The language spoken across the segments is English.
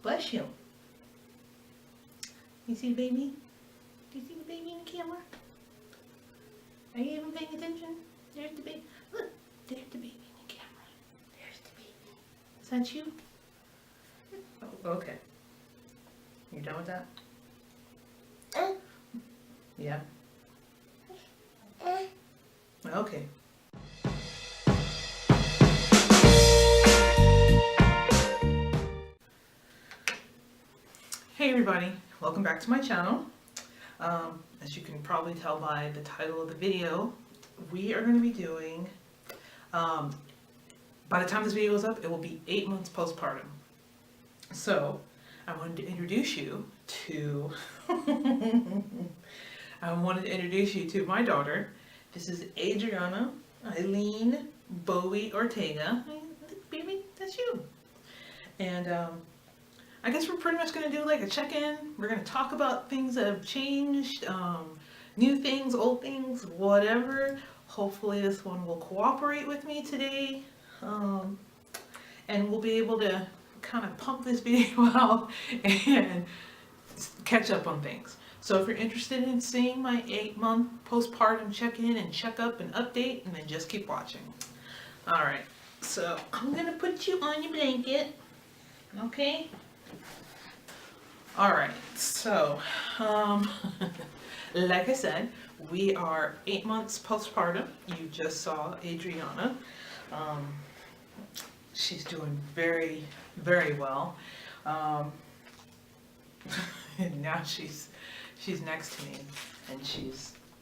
Bless you. You see the baby? Do you see the baby in the camera? Are you even paying attention? There's the baby. Look, there's the baby in the camera. There's the baby. Is that you? Oh, okay. You done with that? Yeah. Okay. Hey everybody, welcome back to my channel. As you can probably tell by the title of the video, we are going to be doing, by the time this video is up, it will be 8 months postpartum. So, I wanted to introduce you to, my daughter. This is Adriana Eileen Bowie Ortega. Hey, baby, that's you. And I guess we're pretty much going to do like a check-in. We're going to talk about things that have changed, new things, old things, whatever. Hopefully this one will cooperate with me today. And we'll be able to kind of pump this video out and catch up on things. So if you're interested in seeing my 8-month postpartum check-in and check-up and update, and then just keep watching. Alright, so I'm going to put you on your blanket. Okay? Alright, so, like I said, we are 8 months postpartum. You just saw Adriana. She's doing very, very well. And now she's next to me, and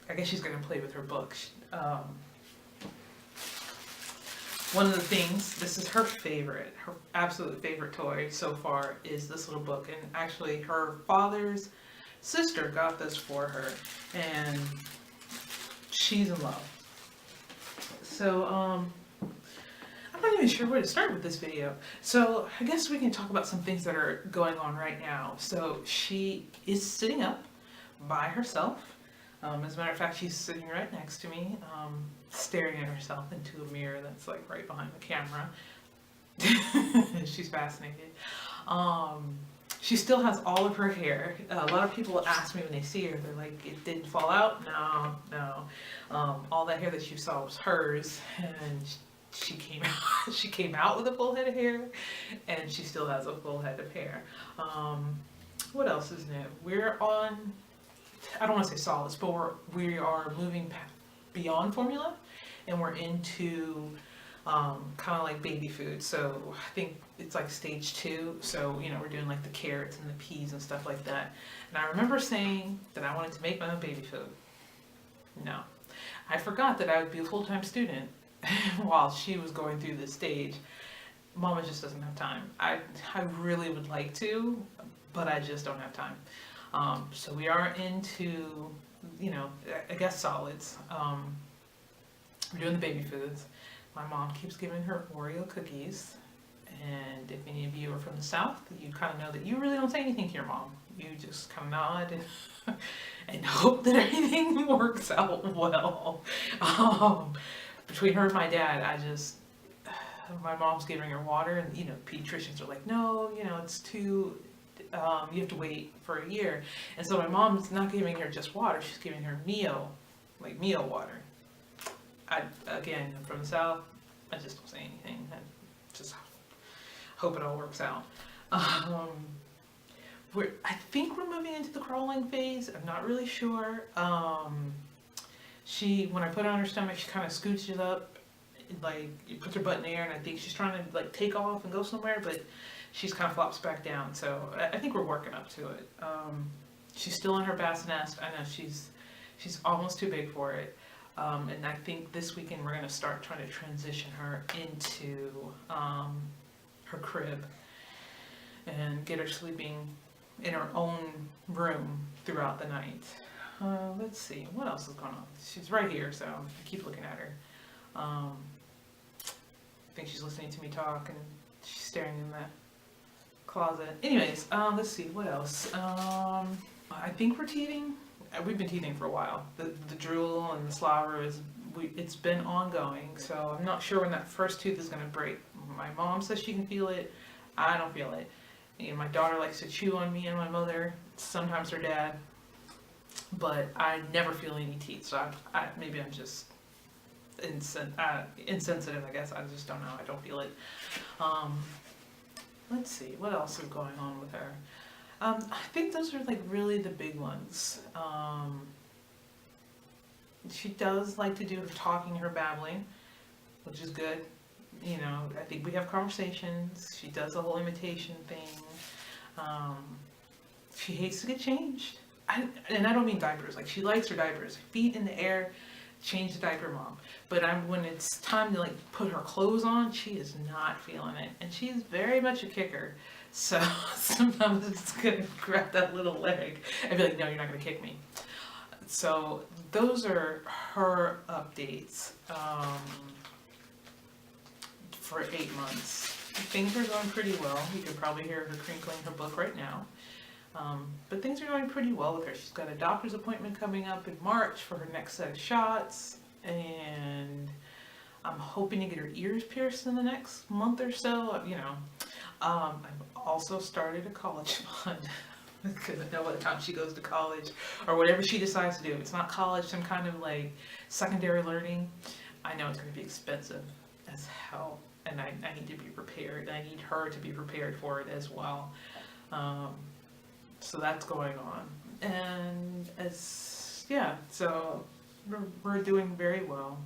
I guess she's going to play with her book. One of the things, this is her absolute favorite toy so far, is this little book. And actually her father's sister got this for her, and she's in love. So, I'm not even sure where to start with this video. So I guess we can talk about some things that are going on right now. So she is sitting up by herself. As a matter of fact, she's sitting right next to me, staring at herself into a mirror that's like right behind the camera. She's fascinated. She still has all of her hair. A lot of people ask me when they see her, they're like, it didn't fall out? No. All that hair that you saw was hers, and she came out with a full head of hair, and she still has a full head of hair. What else is new? We're on, I don't want to say solids, but we are moving beyond formula, and we're into kind of like baby food. So I think it's like stage 2. So, we're doing like the carrots and the peas and stuff like that. And I remember saying that I wanted to make my own baby food. No, I forgot that I would be a full-time student while she was going through this stage. Mama just doesn't have time. I really would like to, but I just don't have time. So we are into, I guess solids. We're doing the baby foods. My mom keeps giving her Oreo cookies. And if any of you are from the South, you kind of know that you really don't say anything to your mom. You just kind of nod and hope that everything works out well. Between her and my dad, my mom's giving her water, and pediatricians are like, no, it's too, you have to wait for a year. And so my mom's not giving her just water, she's giving her meal water. Again, I'm from the South, I just don't say anything. I just hope it all works out. I think we're moving into the crawling phase. I'm not really sure. When I put her on her stomach, she kind of scooches up, like, puts her butt in the air, and I think she's trying to like take off and go somewhere, but she's kind of flops back down. So I think we're working up to it. She's still in her bass nest. I know she's almost too big for it. And I think this weekend we're going to start trying to transition her into her crib and get her sleeping in her own room throughout the night. Let's see, what else is going on? She's right here, so I keep looking at her. I think she's listening to me talk, and she's staring in the closet. Anyways, let's see, what else? I think we're teething. We've been teething for a while. The drool and the slobber it's been ongoing, so I'm not sure when that first tooth is going to break. My mom says she can feel it. I don't feel it. My daughter likes to chew on me and my mother, sometimes her dad, but I never feel any teeth. So maybe I'm just insensitive, I guess. I just don't know. I don't feel it. Let's see, what else is going on with her? I think those are like really the big ones. She does like to do her talking, her babbling, which is good. I think we have conversations. She does the whole imitation thing. She hates to get changed. And I don't mean diapers. Like, she likes her diapers. Feet in the air, change the diaper, mom. But when it's time to like put her clothes on, she is not feeling it. And she's very much a kicker. So sometimes it's gonna grab that little leg and be like, no, you're not gonna kick me. So those are her updates for 8 months. Things are going pretty well. You can probably hear her crinkling her book right now. But things are going pretty well with her. She's got a doctor's appointment coming up in March for her next set of shots, and I'm hoping to get her ears pierced in the next month or so. I've also started a college fund because I know by the time she goes to college or whatever she decides to do, it's not college, some kind of like secondary learning. I know it's going to be expensive as hell, and I need to be prepared. I need her to be prepared for it as well. So that's going on, and so we're doing very well.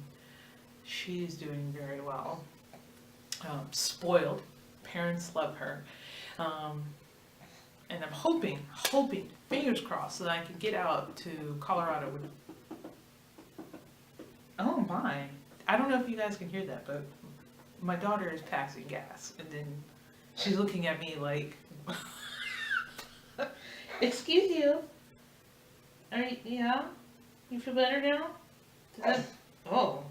She's doing very well. Spoiled. Parents love her. And I'm hoping, fingers crossed, that I can get out to Colorado with... Oh my. I don't know if you guys can hear that, but my daughter is passing gas, and then she's looking at me like... Excuse you. You feel better now? Oh,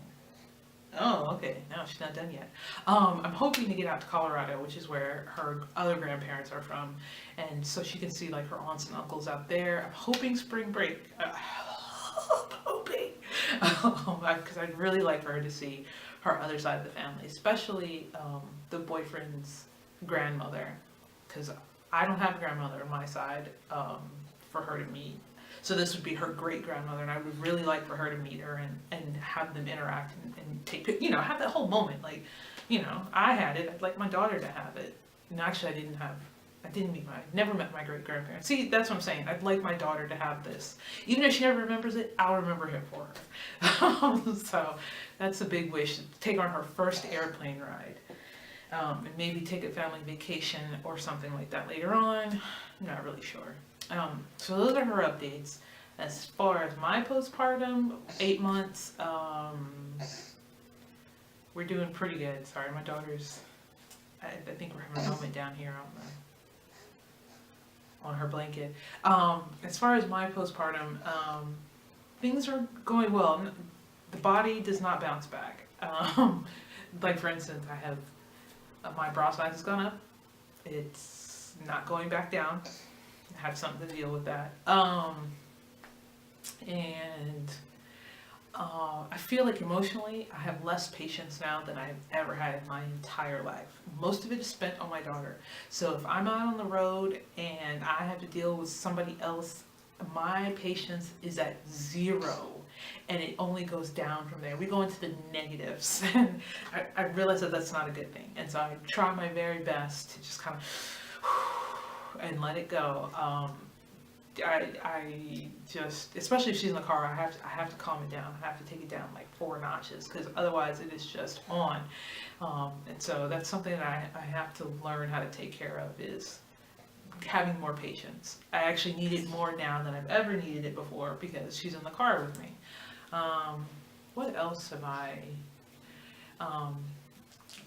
okay. No, she's not done yet. I'm hoping to get out to Colorado, which is where her other grandparents are from, and so she can see like her aunts and uncles out there. I'm hoping spring break. Because I'd really like for her to see her other side of the family, especially the boyfriend's grandmother, because I don't have a grandmother on my side for her to meet. So this would be her great-grandmother, and I would really like for her to meet her and have them interact and take, have that whole moment. Like, I had it. I'd like my daughter to have it. And actually, I never met my great-grandparents. See, that's what I'm saying. I'd like my daughter to have this. Even if she never remembers it, I'll remember it for her. So that's a big wish, to take on her first airplane ride. And maybe take a family vacation or something like that later on. I'm not really sure. So those are her updates. As far as my postpartum, 8 months, we're doing pretty good. Sorry, my daughter's, I think we're having a moment down here on her blanket. As far as my postpartum, things are going well. The body does not bounce back. Like, for instance, I have my bra size has gone up. It's not going back down. I have something to deal with that. I feel like emotionally, I have less patience now than I've ever had in my entire life. Most of it is spent on my daughter. So if I'm out on the road and I have to deal with somebody else, my patience is at 0. And it only goes down from there. We go into the negatives. And I realize that that's not a good thing. And so I try my very best to just kind of and let it go. I just, especially if she's in the car, I have to calm it down. I have to take it down like 4 notches, because otherwise it is just on. And so that's something that I have to learn how to take care of, is having more patience. I actually need it more now than I've ever needed it before, because she's in the car with me. What else have I?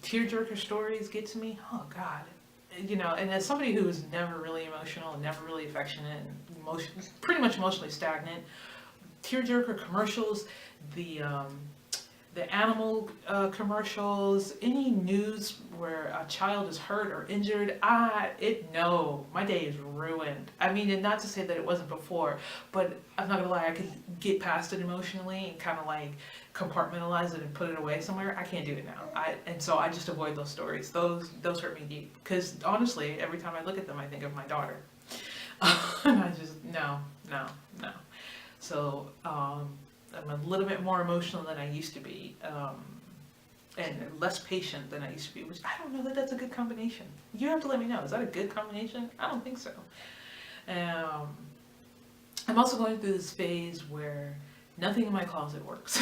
Tearjerker stories get to me. Oh God. And as somebody who is never really emotional and never really affectionate and pretty much emotionally stagnant, tearjerker commercials, the the animal commercials, any news where a child is hurt or injured, no, my day is ruined. I mean, and not to say that it wasn't before, but I'm not gonna lie, I could get past it emotionally and kind of like compartmentalize it and put it away somewhere. I can't do it now. And so I just avoid those stories. Those hurt me deep, because honestly, every time I look at them, I think of my daughter. And I just, no. So, I'm a little bit more emotional than I used to be, and less patient than I used to be, which I don't know that that's a good combination. You have to let me know. Is that a good combination? I don't think so. I'm also going through this phase where nothing in my closet works.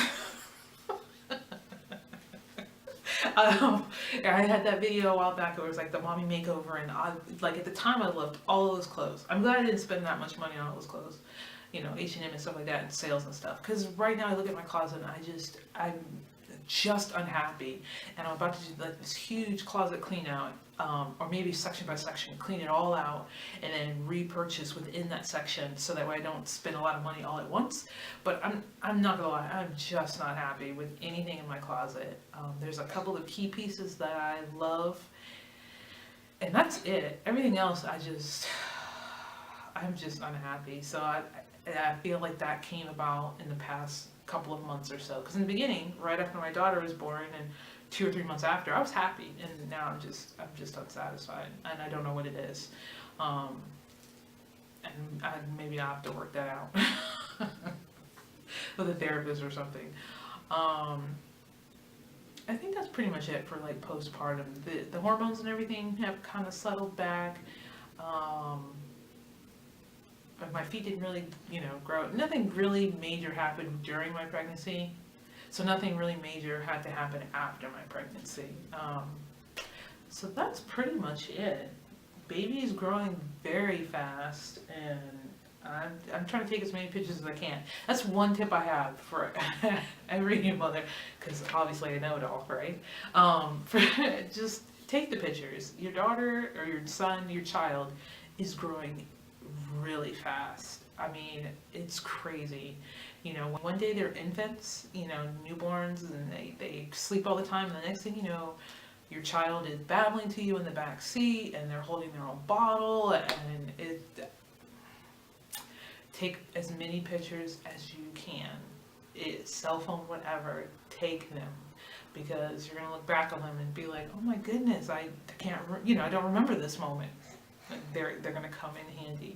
I had that video a while back where it was like the mommy makeover, and like at the time I loved all of those clothes. I'm glad I didn't spend that much money on all those clothes. You know, H&M and stuff like that, and sales and stuff. Because right now I look at my closet and I'm just unhappy, and I'm about to do like this huge closet clean out, or maybe section by section, clean it all out, and then repurchase within that section, so that way I don't spend a lot of money all at once. But I'm not gonna lie, I'm just not happy with anything in my closet. There's a couple of key pieces that I love, and that's it. Everything else, I'm just unhappy. So I feel like that came about in the past couple of months or so. Because in the beginning, right after my daughter was born, and 2 or 3 months after, I was happy, and now I'm just unsatisfied, and I don't know what it is. And maybe I'll have to work that out with a therapist or something. I think that's pretty much it for like postpartum. The hormones and everything have kind of settled back. My feet didn't really, grow. Nothing really major happened during my pregnancy, so nothing really major had to happen after my pregnancy. So that's pretty much it. Baby is growing very fast, and I'm trying to take as many pictures as I can. That's one tip I have for every new mother, because obviously I know it all, right? Just take the pictures. Your daughter or your son, your child, is growing really fast. I mean, it's crazy. One day they're infants, newborns, and they sleep all the time, and the next thing you know, your child is babbling to you in the back seat, and they're holding their own bottle, and take as many pictures as you can. Cell phone, whatever, take them, because you're gonna look back on them and be like, oh my goodness, I can't, I don't remember this moment. They're gonna come in handy.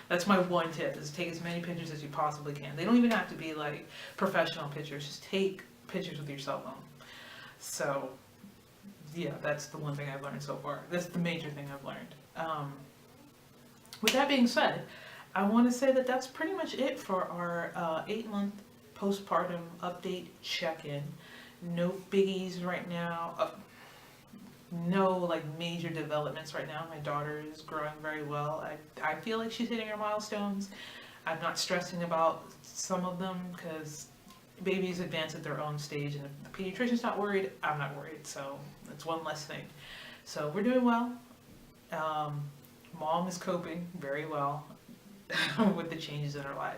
That's my one tip, is take as many pictures as you possibly can. They don't even have to be like professional pictures, just take pictures with your cell phone. So yeah, that's the one thing I've learned so far. That's the major thing I've learned. With that being said, I want to say that that's pretty much it for our 8-month postpartum update check-in. No biggies right now. No like major developments right now. My daughter is growing very well. I feel like she's hitting her milestones. I'm not stressing about some of them, because babies advance at their own stage, and if the pediatrician's not worried, I'm not worried. So it's one less thing. So we're doing well. Mom is coping very well with the changes in her life.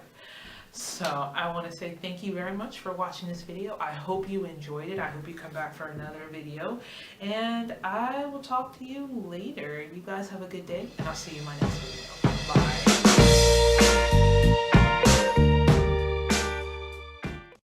So I want to say thank you very much for watching this video. I hope you enjoyed it. I hope you come back for another video, and I will talk to you later. You guys have a good day, and I'll see you in my next video. Bye.